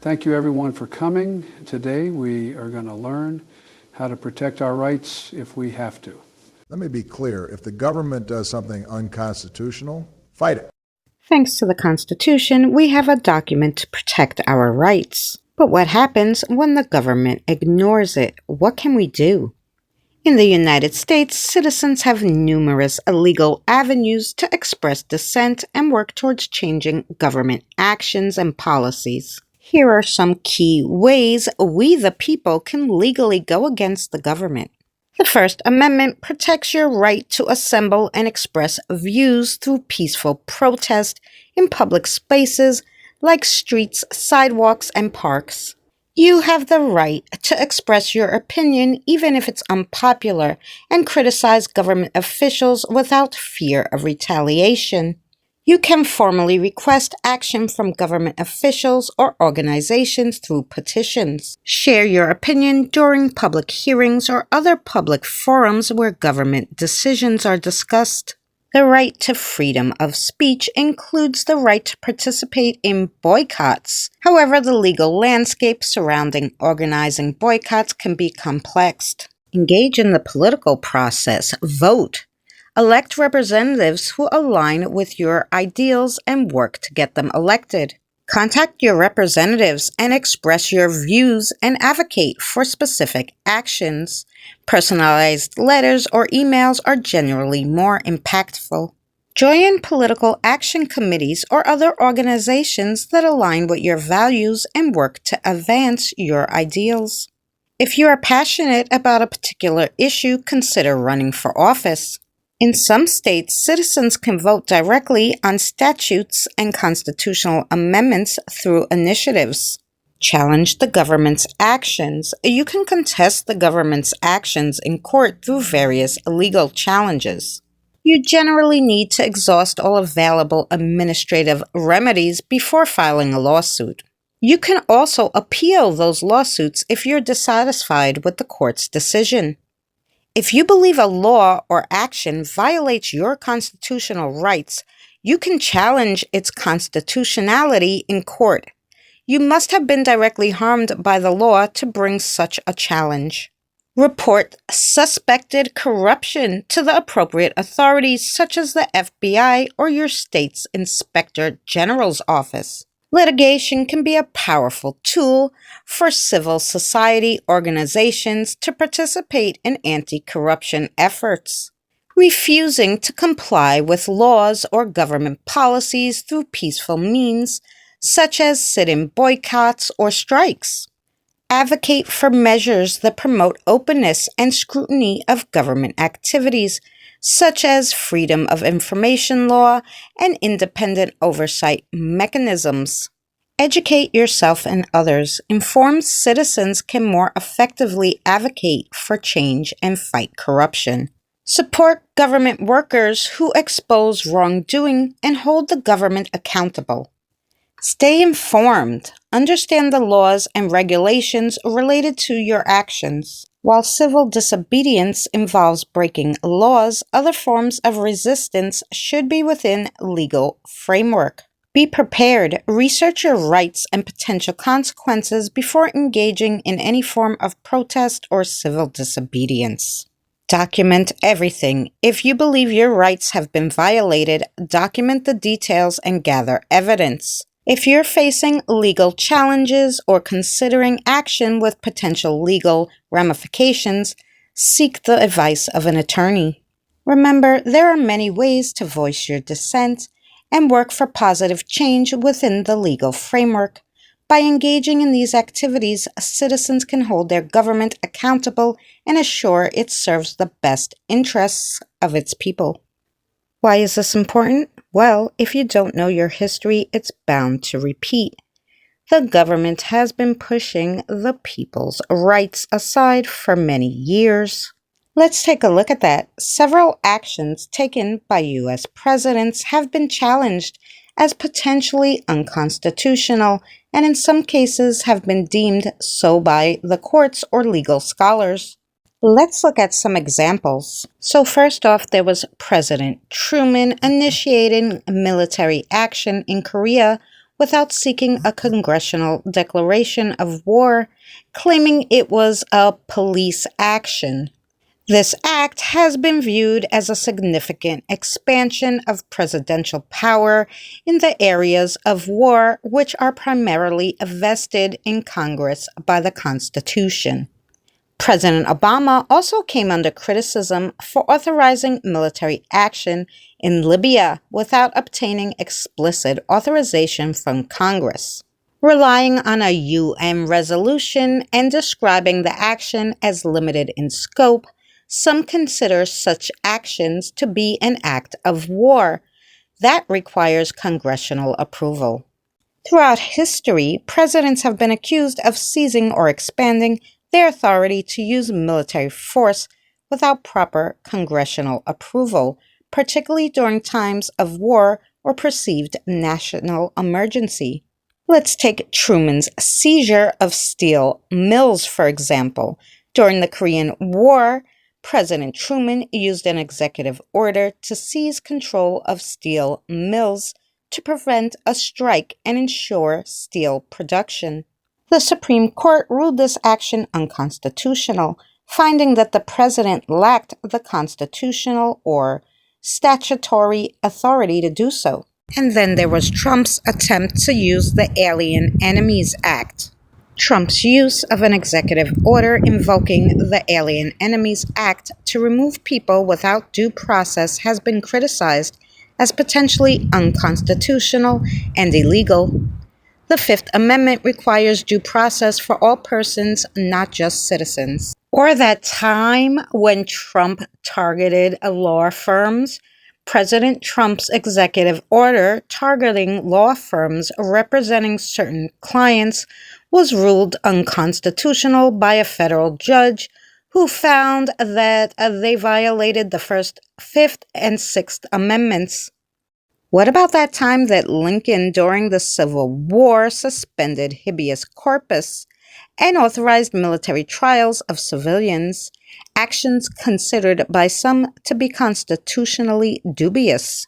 Thank you everyone for coming. Today we are going to learn how to protect our rights if we have to. Let me be clear. If the government does something unconstitutional, fight it. Thanks to the Constitution, we have a document to protect our rights. But what happens when the government ignores it? What can we do? In the United States, citizens have numerous legal avenues to express dissent and work towards changing government actions and policies. Here are some key ways we the people can legally go against the government. The First Amendment protects your right to assemble and express views through peaceful protest in public spaces like streets, sidewalks, and parks. You have the right to express your opinion even if it's unpopular and criticize government officials without fear of retaliation. You can formally request action from government officials or organizations through petitions. Share your opinion during public hearings or other public forums where government decisions are discussed. The right to freedom of speech includes the right to participate in boycotts. However, the legal landscape surrounding organizing boycotts can be complex. Engage in the political process. Vote. Elect representatives who align with your ideals and work to get them elected. Contact your representatives and express your views and advocate for specific actions. Personalized letters or emails are generally more impactful. Join political action committees or other organizations that align with your values and work to advance your ideals. If you are passionate about a particular issue, consider running for office. In some states, citizens can vote directly on statutes and constitutional amendments through initiatives. Challenge the government's actions. You can contest the government's actions in court through various legal challenges. You generally need to exhaust all available administrative remedies before filing a lawsuit. You can also appeal those lawsuits if you're dissatisfied with the court's decision. If you believe a law or action violates your constitutional rights, you can challenge its constitutionality in court. You must have been directly harmed by the law to bring such a challenge. Report suspected corruption to the appropriate authorities such as the FBI or your state's Inspector General's office. Litigation can be a powerful tool for civil society organizations to participate in anti-corruption efforts. Refusing to comply with laws or government policies through peaceful means, such as sit-in boycotts or strikes. Advocate for measures that promote openness and scrutiny of government activities, such as freedom of information law and independent oversight mechanisms. Educate yourself and others. Informed citizens can more effectively advocate for change and fight corruption. Support government workers who expose wrongdoing and hold the government accountable. Stay informed. Understand the laws and regulations related to your actions. While civil disobedience involves breaking laws, other forms of resistance should be within legal framework. Be prepared. Research your rights and potential consequences before engaging in any form of protest or civil disobedience. Document everything. If you believe your rights have been violated, document the details and gather evidence. If you're facing legal challenges or considering action with potential legal ramifications, seek the advice of an attorney. Remember, there are many ways to voice your dissent and work for positive change within the legal framework. By engaging in these activities, citizens can hold their government accountable and assure it serves the best interests of its people. Why is this important? Well, if you don't know your history, it's bound to repeat. The government has been pushing the people's rights aside for many years. Let's take a look at that. Several actions taken by U.S. presidents have been challenged as potentially unconstitutional and in some cases have been deemed so by the courts or legal scholars. Let's look at some examples. So first off, there was President Truman initiating military action in Korea without seeking a congressional declaration of war, claiming it was a police action. This act has been viewed as a significant expansion of presidential power in the areas of war which are primarily vested in Congress by the Constitution. President Obama also came under criticism for authorizing military action in Libya without obtaining explicit authorization from Congress. Relying on a UN resolution and describing the action as limited in scope, some consider such actions to be an act of war that requires congressional approval. Throughout history, presidents have been accused of seizing or expanding their authority to use military force without proper congressional approval, particularly during times of war or perceived national emergency. Let's take Truman's seizure of steel mills, for example. During the Korean War, President Truman used an executive order to seize control of steel mills to prevent a strike and ensure steel production. The Supreme Court ruled this action unconstitutional, finding that the president lacked the constitutional or statutory authority to do so. And then there was Trump's attempt to use the Alien Enemies Act. Trump's use of an executive order invoking the Alien Enemies Act to remove people without due process has been criticized as potentially unconstitutional and illegal. The Fifth Amendment requires due process for all persons, not just citizens. Or that time when Trump targeted law firms, President Trump's executive order targeting law firms representing certain clients was ruled unconstitutional by a federal judge who found that they violated the First, Fifth, and Sixth Amendments. What about that time that Lincoln, during the Civil War, suspended habeas corpus and authorized military trials of civilians, actions considered by some to be constitutionally dubious?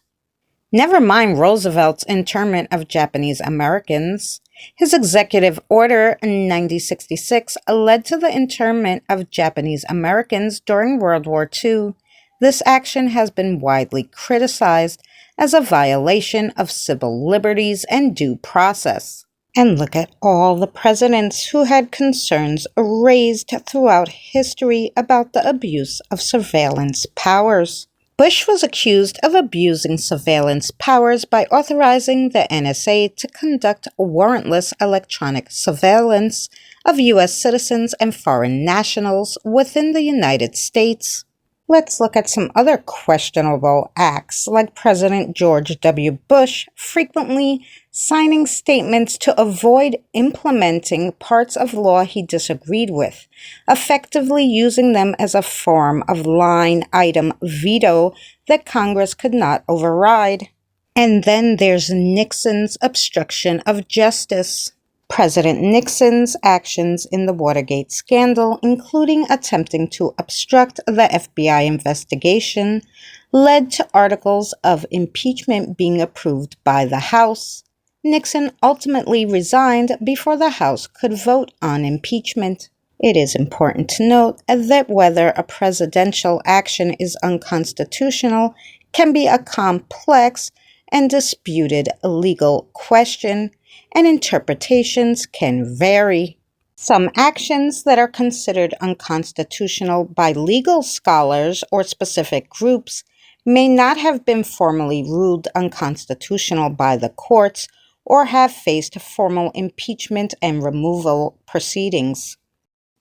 Never mind Roosevelt's internment of Japanese Americans. His executive order 9066 led to the internment of Japanese Americans during World War II. This action has been widely criticized as a violation of civil liberties and due process. And look at all the presidents who had concerns raised throughout history about the abuse of surveillance powers. Bush was accused of abusing surveillance powers by authorizing the NSA to conduct warrantless electronic surveillance of U.S. citizens and foreign nationals within the United States. Let's look at some other questionable acts, like President George W. Bush frequently signing statements to avoid implementing parts of law he disagreed with, effectively using them as a form of line-item veto that Congress could not override. And then there's Nixon's obstruction of justice. President Nixon's actions in the Watergate scandal, including attempting to obstruct the FBI investigation, led to articles of impeachment being approved by the House. Nixon ultimately resigned before the House could vote on impeachment. It is important to note that whether a presidential action is unconstitutional can be a complex and disputed legal question, and interpretations can vary. Some actions that are considered unconstitutional by legal scholars or specific groups may not have been formally ruled unconstitutional by the courts or have faced formal impeachment and removal proceedings.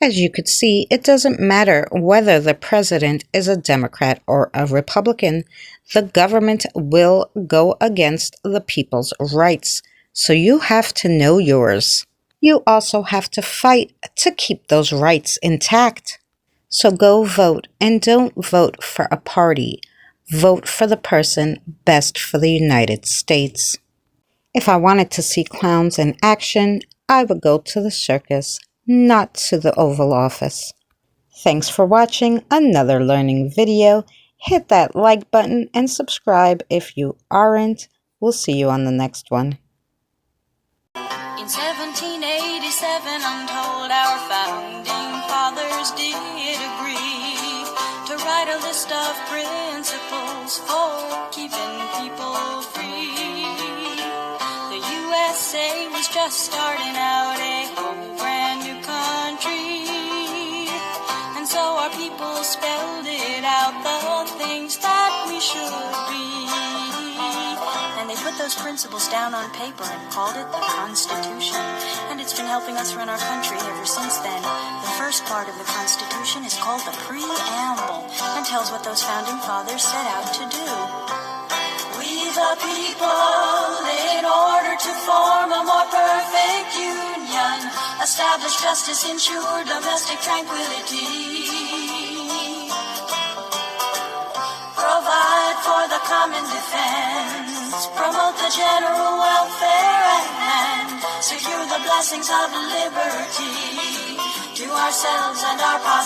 As you could see, it doesn't matter whether the president is a Democrat or a Republican. The government will go against the people's rights, so you have to know yours. You also have to fight to keep those rights intact. So go vote, and don't vote for a party. Vote for the person best for the United States. If I wanted to see clowns in action, I would go to the circus, not to the Oval Office. Thanks for watching another learning video. Hit that like button and subscribe if you aren't. We'll see you on the next one. In 1787, I'm told our founding fathers did agree to write a list of principles for keeping people free. The USA was just starting out a whole brand new country, and so our people spelled it out, the things that we should be. And they put those principles down on paper and called it the Constitution. And it's been helping us run our country ever since then. The first part of the Constitution is called the Preamble and tells what those founding fathers set out to do. We the people, in order to form a more perfect union, establish justice, ensure domestic tranquility, provide for the common defense, promote the general welfare, and secure the blessings of liberty to ourselves and our posterity.